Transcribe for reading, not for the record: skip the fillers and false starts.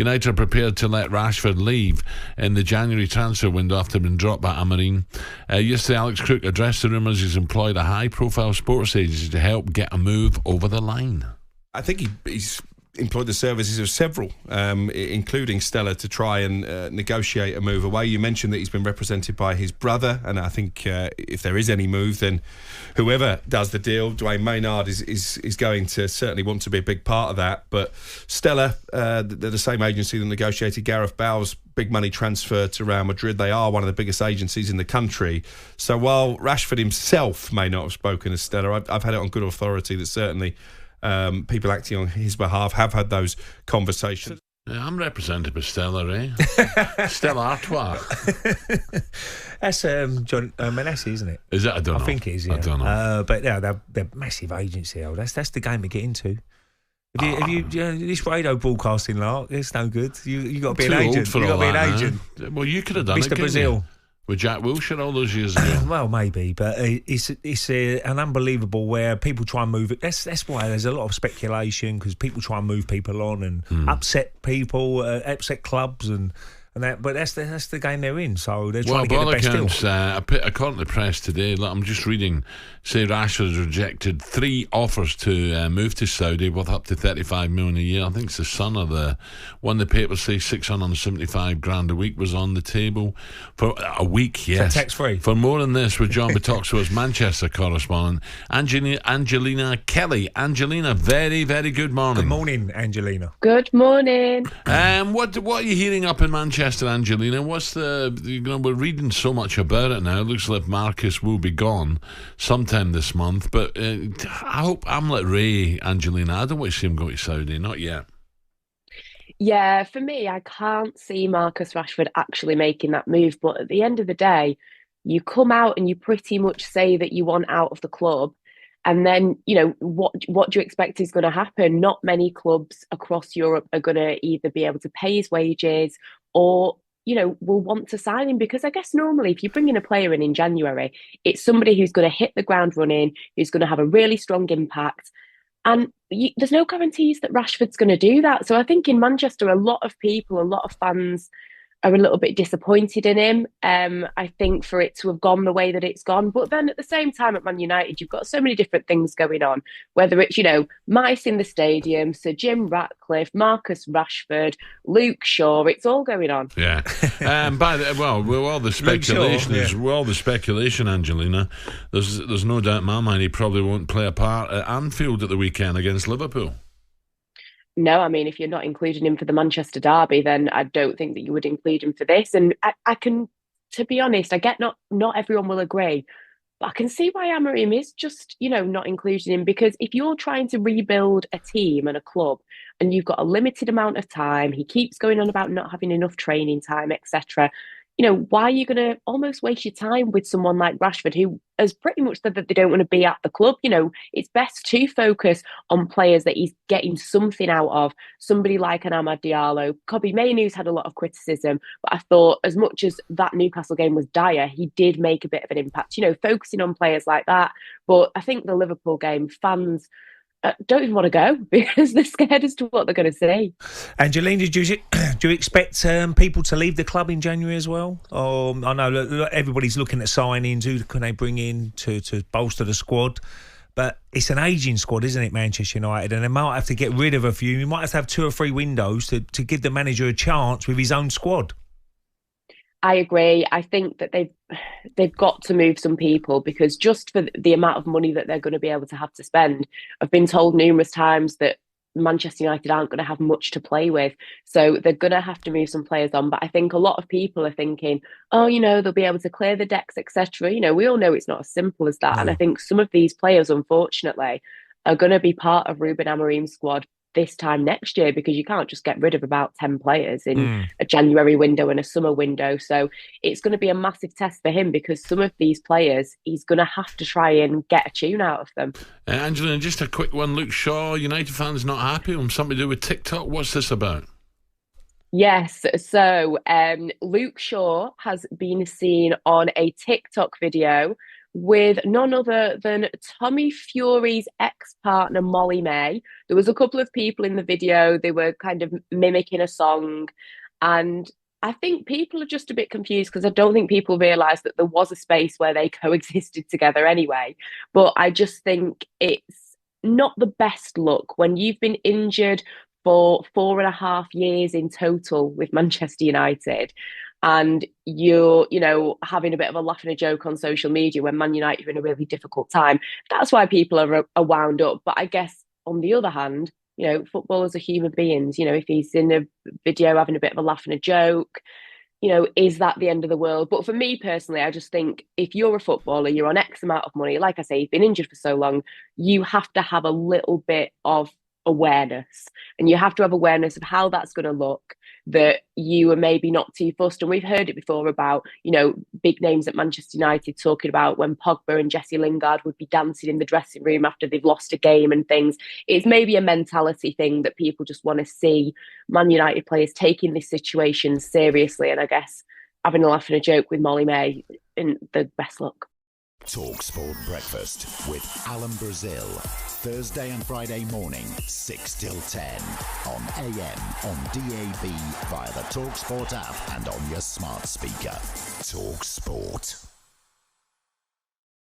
United are prepared to let Rashford leave in the January transfer window after being dropped by Amorim. Yesterday, Alex Crook addressed the rumours he's employed a high-profile sports agency to help get a move over the line. I think he's employed the services of several, including Stella, to try and negotiate a move away. You mentioned that he's been represented by his brother, and I think if there is any move, then whoever does the deal, Dwayne Maynard is going to certainly want to be a big part of that. But Stella, they're the same agency that negotiated Gareth Bale's big money transfer to Real Madrid. They are one of the biggest agencies in the country. So while Rashford himself may not have spoken as Stella, I've had it on good authority that certainly people acting on his behalf have had those conversations. Yeah, I'm represented by Stella, eh? Stella Artois. That's John Manassi, isn't it? Is it? I don't know. I think it is, yeah. I don't know. But yeah, they're massive agency. That's the game to get into. If you this radio broadcasting lark, it's no good. You got to be an agent. You got to be an agent. Well, you could have done Mr. it, Brazil. With Jack Wilshere all those years ago. Well, maybe, but it's an unbelievable where people try and move it. That's why there's a lot of speculation, because people try and move people on and upset people, upset clubs and that. But that's the game they're in. So they're trying to get the best deal. According to the press today, I'm just reading, say Rashford has rejected 3 offers to move to Saudi worth up to $35 million a year. I think it's the Sun or the one. The papers say $675,000 a week was on the table for a week. Yes, tax free. For more on this, with John talkSPORT's Manchester correspondent Angelina Kelly. Angelina, very very good morning. Good morning, Angelina. Good morning. What are you hearing up in Manchester, Angelina? What's we're reading so much about it now. It looks like Marcus will be gone sometime this month, but I hope Amlet Ray, Angelina, I don't want to see him go to Saudi, not yet. Yeah, for me, I can't see Marcus Rashford actually making that move. But at the end of the day, you come out and you pretty much say that you want out of the club. And then, what do you expect is going to happen? Not many clubs across Europe are going to either be able to pay his wages or, will want to sign him. Because I guess normally if you bring in a player in January, it's somebody who's going to hit the ground running, who's going to have a really strong impact. And there's no guarantees that Rashford's going to do that. So I think in Manchester, a lot of people, a lot of fans are a little bit disappointed in him. I think for it to have gone the way that it's gone. But then at the same time at Man United, you've got so many different things going on, whether it's, mice in the stadium, Sir Jim Ratcliffe, Marcus Rashford, Luke Shaw, it's all going on. Yeah. With all the speculation, Angelina, there's no doubt in my mind he probably won't play a part at Anfield at the weekend against Liverpool. No, I mean, if you're not including him for the Manchester derby, then I don't think that you would include him for this. And I can, to be honest, I get not everyone will agree, but I can see why Amorim is just, not including him, because if you're trying to rebuild a team and a club and you've got a limited amount of time, he keeps going on about not having enough training time, etc. Why are you going to almost waste your time with someone like Rashford, who has pretty much said that they don't want to be at the club? It's best to focus on players that he's getting something out of. Somebody like an Amad Diallo. Kobbie Mainoo's had a lot of criticism, but I thought as much as that Newcastle game was dire, he did make a bit of an impact, focusing on players like that. But I think the Liverpool game, fans don't even want to go because they're scared as to what they're going to see. Angelina, do you expect people to leave the club in January as well? Or I know everybody's looking at signings. Who can they bring in to bolster the squad? But it's an ageing squad, isn't it, Manchester United? And they might have to get rid of a few. You might have 2 or 3 windows to give the manager a chance with his own squad. I agree. I think that they've got to move some people, because just for the amount of money that they're going to be able to have to spend, I've been told numerous times that Manchester United aren't going to have much to play with. So they're going to have to move some players on. But I think a lot of people are thinking, they'll be able to clear the decks, etc. We all know it's not as simple as that. No. And I think some of these players, unfortunately, are going to be part of Ruben Amorim's squad this time next year, because you can't just get rid of about 10 players in a January window and a summer window. So it's going to be a massive test for him, because some of these players, he's going to have to try and get a tune out of them. Angelina, just a quick one. Luke Shaw, United fans not happy with something to do with TikTok. What's this about? Yes, so Luke Shaw has been seen on a TikTok video with none other than Tommy Fury's ex-partner, Molly-Mae. There was a couple of people in the video, they were kind of mimicking a song. And I think people are just a bit confused because I don't think people realise that there was a space where they coexisted together anyway. But I just think it's not the best look when you've been injured for 4.5 years in total with Manchester United, and you're, having a bit of a laugh and a joke on social media when Man United are in a really difficult time. That's why people are wound up. But I guess on the other hand, footballers are human beings. If he's in a video having a bit of a laugh and a joke, is that the end of the world? But for me personally, I just think if you're a footballer, you're on X amount of money, like I say, you've been injured for so long, you have to have a little bit of awareness, and you have to have awareness of how that's going to look, that you are maybe not too fussed. And we've heard it before about big names at Manchester United talking about when Pogba and Jesse Lingard would be dancing in the dressing room after they've lost a game and things. It's maybe a mentality thing that people just want to see Man United players taking this situation seriously, and I guess having a laugh and a joke with Molly-Mae in the best luck. talkSPORT Breakfast with Alan Brazil. Thursday and Friday morning, 6 till 10. On AM, on DAB, via the talkSPORT app and on your smart speaker. talkSPORT.